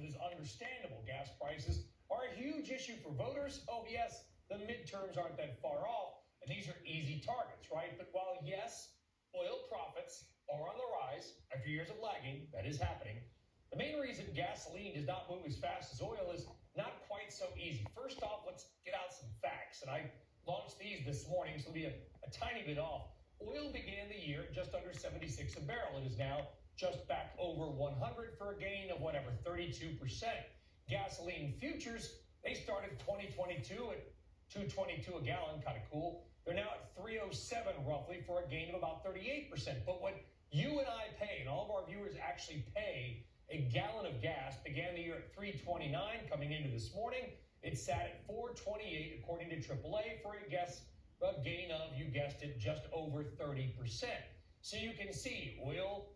It is understandable. Gas prices are a huge issue for voters. Oh, yes, the midterms aren't that far off, and these are easy targets, right? But while, yes, oil profits are on the rise after years of lagging, that is happening, the main reason gasoline does not move as fast as oil is not quite so easy. First off, let's get out some facts, and I launched these this morning, so it'll be a tiny bit off. Oil began the year just under 76 a barrel. It is now just back over 100 for a gain of whatever, 32%. Gasoline futures, they started 2022 at 222 a gallon, kind of cool. They're now at 307 roughly for a gain of about 38%. But what you and I pay, and all of our viewers actually pay, a gallon of gas began the year at 329 coming into this morning. It sat at 428 according to AAA for a gain of, you guessed it, just over 30%. So you can see oil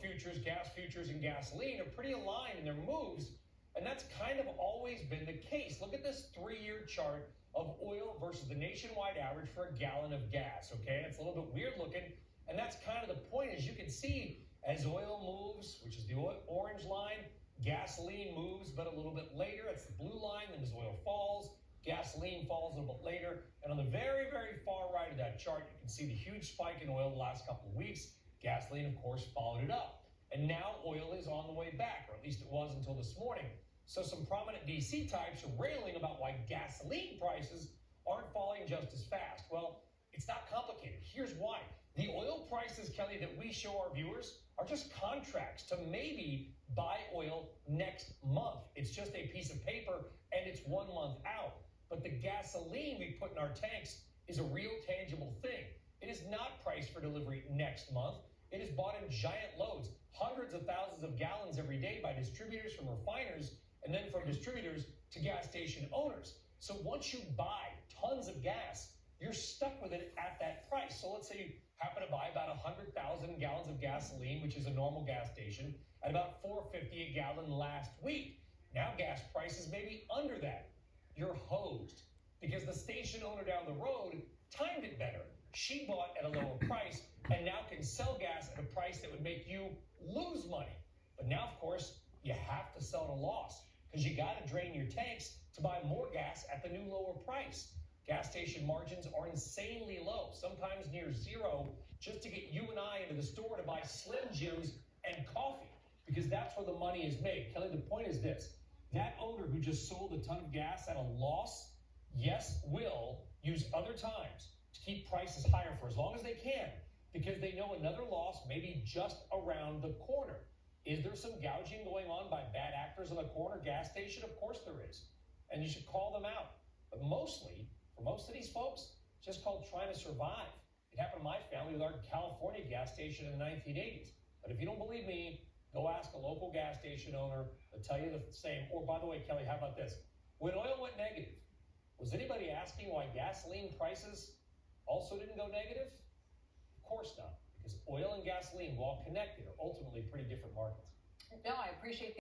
futures, gas futures, and gasoline are pretty aligned in their moves, and that's kind of always been the case. Look at this 3-year chart of oil versus the nationwide average for a gallon of gas, okay? It's a little bit weird looking, and that's kind of the point. As you can see, as oil moves, which is the orange line, gasoline moves, but a little bit later. It's the blue line. Then as oil falls, gasoline falls a little bit later. And on the very, very far right of that chart, you can see the huge spike in oil the last couple of weeks. Gasoline, of course, followed it up. And now oil is on the way back, or at least it was until this morning. So some prominent DC types are railing about why gasoline prices aren't falling just as fast. Well, it's not complicated. Here's why. The oil prices, Kelly, that we show our viewers are just contracts to maybe buy oil next month. It's just a piece of paper, and it's 1 month out. But the gasoline we put in our tanks is a real tangible thing. It is not priced for delivery next month. It is bought in giant loads, hundreds of thousands of gallons every day by distributors from refiners, and then from distributors to gas station owners. So once you buy tons of gas, you're stuck with it at that price. So let's say you happen to buy about 100,000 gallons of gasoline, which is a normal gas station, at about $4.50 a gallon last week. Now gas prices may be under that. You're hosed because the station owner down the road timed it better. She bought at a lower price and now can sell gas at a price that would make you lose money. But now, of course, you have to sell at a loss because you got to drain your tanks to buy more gas at the new lower price. Gas station margins are insanely low, sometimes near zero, just to get you and I into the store to buy Slim Jims and coffee, because that's where the money is made. Kelly, the point is this. That owner who just sold a ton of gas at a loss, yes, will use other times to keep prices higher for as long as they can, because they know another loss may be just around the corner. Is there some gouging going on by bad actors on the corner gas station? Of course there is, and you should call them out. But mostly, for most of these folks, it's just called trying to survive. It happened to my family with our California gas station in the 1980s. But if you don't believe me, go ask a local gas station owner. They'll tell you the same. Or by the way, Kelly, how about this? When oil went negative, was anybody asking why gasoline prices also didn't go negative? Of course not, because oil and gasoline, while connected, are ultimately pretty different markets. No, I appreciate